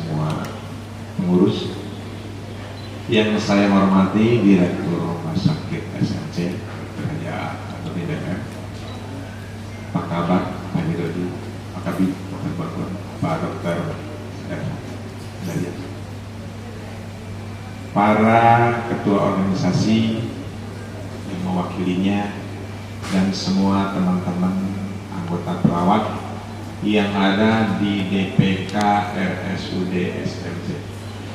semua pengurus yang saya hormati, Direktur Rumah Sakit SMC Dr. Dr. BPM, Pak Kabar, Pak Hirodi, Pak Kabit, Dr. Bakun, Pak Dr. Daya, para ketua organisasi yang mewakilinya, dan semua teman-teman anggota perawat yang ada di DPK RSUD SMC.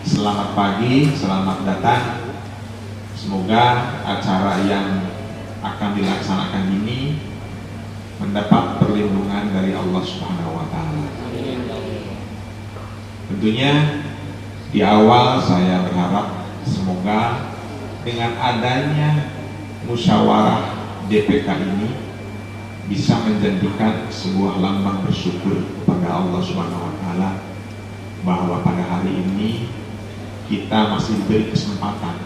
Selamat pagi, selamat datang. Semoga acara yang akan dilaksanakan ini mendapat perlindungan dari Allah Subhanahu wa Ta'ala. Tentunya di awal saya berharap semoga dengan adanya musyawarah DPK ini bisa menjadikan sebuah lambang bersyukur kepada Allah Subhanahu wa Ta'ala bahwa pada hari ini kita masih diberi kesempatan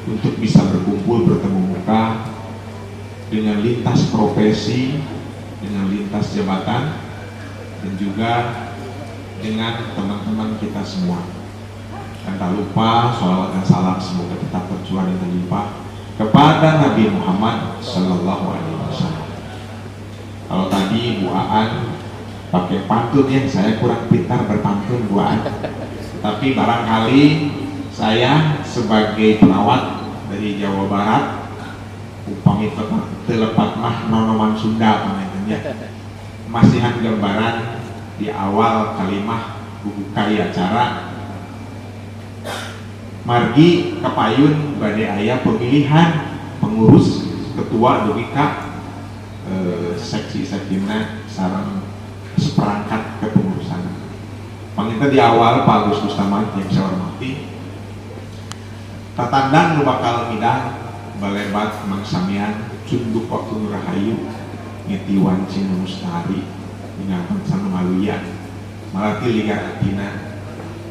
untuk bisa berkumpul, bertemu muka dengan lintas profesi, dengan lintas jabatan, dan juga dengan teman-teman kita semua. Dan tak lupa sholawat dan salam semoga tetap tercurah dan terlimpah kepada Nabi Muhammad Sallallahu Alaihi Wasallam. Kalau tadi Bu Aan pakai pantun, ya saya kurang pintar berpantun Bu Aan. Tapi barangkali saya sebagai perawat dari Jawa Barat, upami telepat mah nonoman Sunda namanya, masihan gambaran di awal kalimah bukai acara. Margi kapayun badai aya pemilihan pengurus ketua DPK seksi-seksina sareng seperangkat kepengurusan. Panginten di awal Pak Agus Kustaman yang saya hormati, tatandang nu bakal midang balebat mangsamian cunduk waktu nurahayu ngetiwan cina mustahari ingatan sana maluya malati ligar atina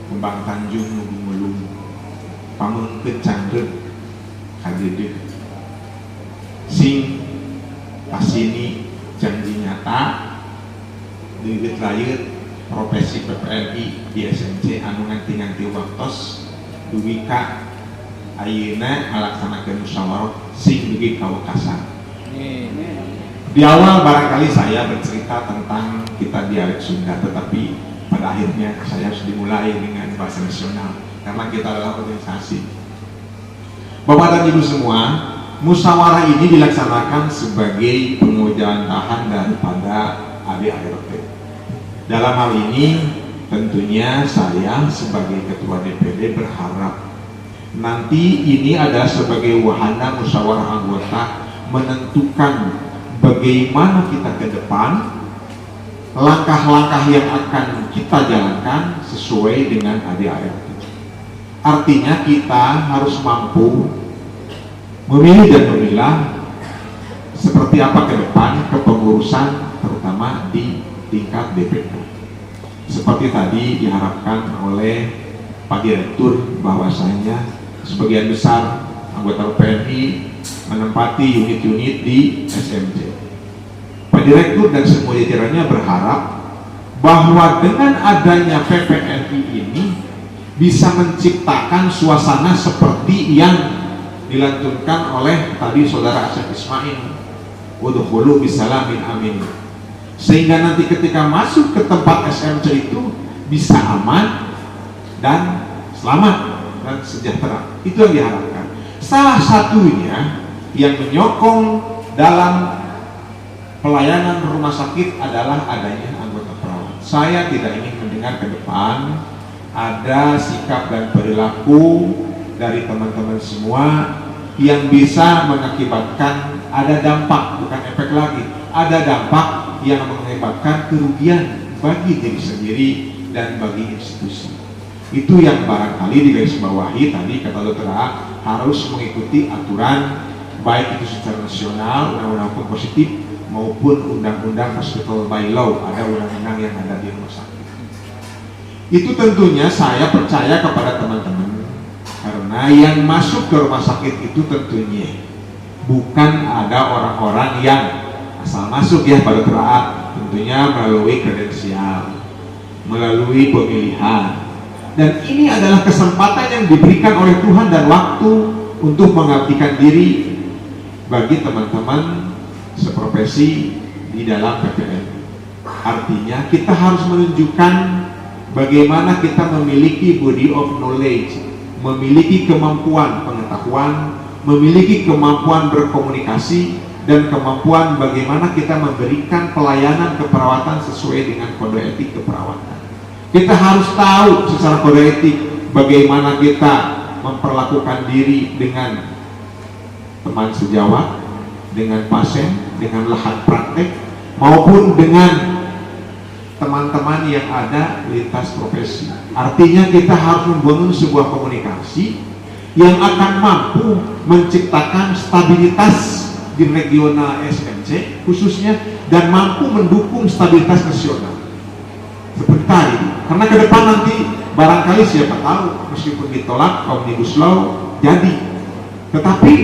kembang tanjung nugu melung pamengkeun cangreung kadeudeuk sing pasini janji nyata deui layeut profesi PPLI di SMC anu nganti-nganti waktos dugi ka ayeuna ngalaksanakeun musyawarah sing dugi ka wekasan. Di awal barangkali saya bercerita tentang kita dialek Sunda, tetapi pada akhirnya saya harus dimulai dengan bahasa nasional karena kita adalah organisasi. Bapak dan Ibu semua, musyawarah ini dilaksanakan sebagai pengujantahan daripada ADART. Dalam hal ini tentunya saya sebagai ketua DPD berharap nanti ini adalah sebagai wahana musyawarah anggota menentukan bagaimana kita ke depan, langkah-langkah yang akan kita jalankan sesuai dengan ADART. Artinya kita harus mampu memilih dan memilah seperti apa ke depan kepengurusan terutama di tingkat DPK. Seperti tadi diharapkan oleh Pak Direktur bahwasanya sebagian besar anggota PNI menempati unit-unit di SMC. Pak Direktur dan semua jajarannya berharap bahwa dengan adanya PPNI ini bisa menciptakan suasana seperti yang dilantunkan oleh tadi saudara Asep Ismail, udkhulu bisalamin amin, sehingga nanti ketika masuk ke tempat SMC itu bisa aman dan selamat dan sejahtera. Itu yang diharapkan. Salah satunya yang menyokong dalam pelayanan rumah sakit adalah adanya anggota perawat. Saya tidak ingin mendengar ke depan ada sikap dan perilaku dari teman-teman semua yang bisa mengakibatkan ada dampak, bukan efek lagi, ada dampak yang mengakibatkan kerugian bagi diri sendiri dan bagi institusi. Itu yang barangkali digarisbawahi tadi kata Dr. A, harus mengikuti aturan baik itu secara nasional, undang-undang positif maupun undang-undang hospital by law, ada undang-undang yang ada di rumah sakit. Itu tentunya saya percaya kepada teman-teman, karena yang masuk ke rumah sakit itu tentunya bukan ada orang-orang yang asal masuk ya pada teraat, tentunya melalui kredensial. melalui pemilihan. Dan ini adalah kesempatan yang diberikan oleh Tuhan dan waktu untuk mengabdikan diri bagi teman-teman seprofesi di dalam PPN. Artinya kita harus menunjukkan bagaimana kita memiliki body of knowledge, memiliki kemampuan pengetahuan, memiliki kemampuan berkomunikasi, dan kemampuan bagaimana kita memberikan pelayanan keperawatan sesuai dengan kode etik keperawatan. Kita harus tahu secara kode etik bagaimana kita memperlakukan diri dengan teman sejawat, dengan pasien, dengan lahan praktek, maupun dengan teman-teman yang ada lintas profesi. Artinya kita harus membangun sebuah komunikasi yang akan mampu menciptakan stabilitas di regional SMC khususnya, dan mampu mendukung stabilitas nasional seperti tadi. Karena ke depan nanti barangkali siapa tahu meskipun ditolak Omnibus Law jadi, tetapi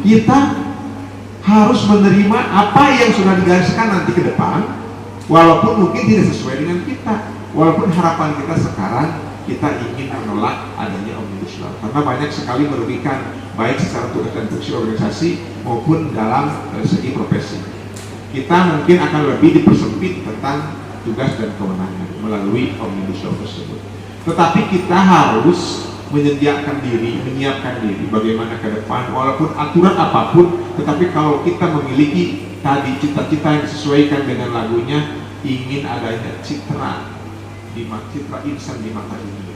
kita harus menerima apa yang sudah digariskan nanti ke depan, walaupun mungkin tidak sesuai dengan kita, walaupun harapan kita sekarang kita ingin menolak adanya Omnibus Law karena banyak sekali merugikan baik secara tugas dan fungsi organisasi maupun dalam segi profesi. Kita mungkin akan lebih dipersempit tentang tugas dan kewenangan melalui Omnibus Law tersebut. Tetapi kita harus menyediakan diri, menyiapkan diri bagaimana ke depan, walaupun aturan apapun, tetapi kalau kita memiliki tadi cita-cita yang disesuaikan dengan lagunya, ingin adanya citra insan di mata dunia.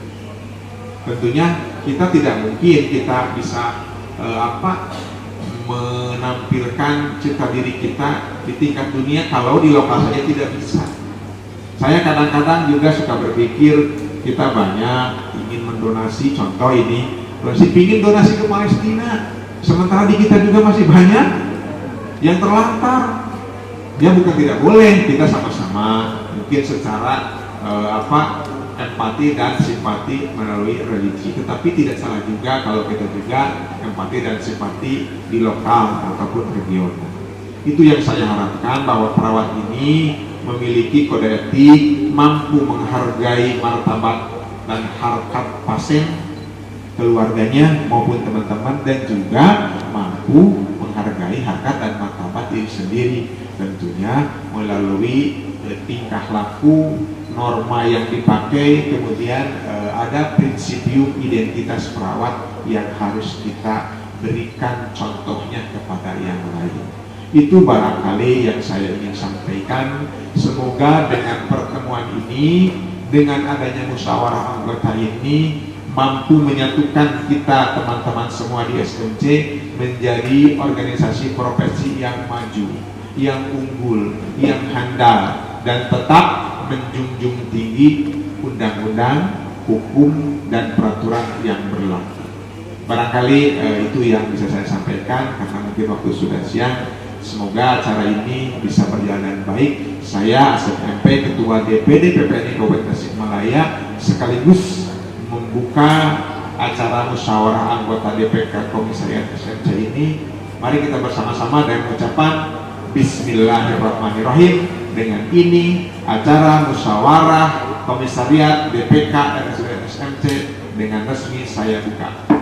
Tentunya kita tidak mungkin kita bisa menampilkan citra diri kita di tingkat dunia kalau di lokal saja tidak bisa. Saya kadang-kadang juga suka berpikir kita banyak ingin mendonasi, contoh ini masih ingin donasi ke Palestina, sementara di kita juga masih banyak yang terlantar. Ya bukan tidak boleh, kita sama-sama mungkin secara empati dan simpati melalui religi, tetapi tidak salah juga kalau kita juga empati dan simpati di lokal ataupun regional. Itu yang saya harapkan, bahwa perawat ini memiliki kode etik, mampu menghargai martabat dan harkat pasien, keluarganya maupun teman-teman, dan juga mampu menghargai harkat dan martabat diri sendiri, tentunya melalui tingkah laku, norma yang dipakai, kemudian ada prinsipum identitas perawat yang harus kita berikan contohnya kepada yang lain. Itu barangkali yang saya ingin sampaikan. Semoga dengan pertemuan ini, dengan adanya musyawarah anggota ini, mampu menyatukan kita teman-teman semua di SMC menjadi organisasi profesi yang maju, yang unggul, yang handal, dan tetap menjunjung tinggi undang-undang, hukum, dan peraturan yang berlaku. Barangkali itu yang bisa saya sampaikan karena mungkin waktu sudah siang. Semoga acara ini bisa berjalan baik. Saya Asep MP, Ketua DPD PPNI Kabupaten Tasikmalaya, sekaligus membuka acara musyawarah anggota DPK Komisariat SMC ini. Mari kita bersama-sama dengan ucapan Bismillahirrahmanirrahim. Dengan ini acara musyawarah Komisariat DPK SMC dengan resmi saya buka.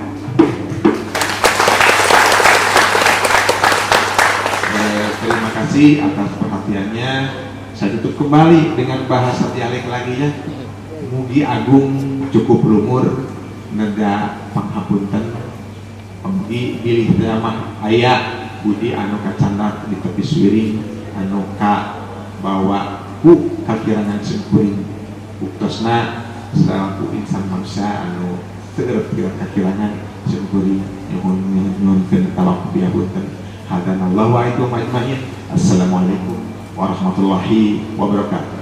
Terima kasih atas perhatiannya. Saya tutup kembali dengan bahasa dialek lagi ya. Mugi agung cukup lumur neda panghapunten. Mugi bilih mah aya budi anu kacandak di tepi suwiring anu ka bawa ku kakirangan sengkuring buktosna selaku insan manusia anu teu kakirangan sengkuring nyuhun tawak biapunten. Hadanallahu wa a'lam. Assalamualaikum warahmatullahi wabarakatuh.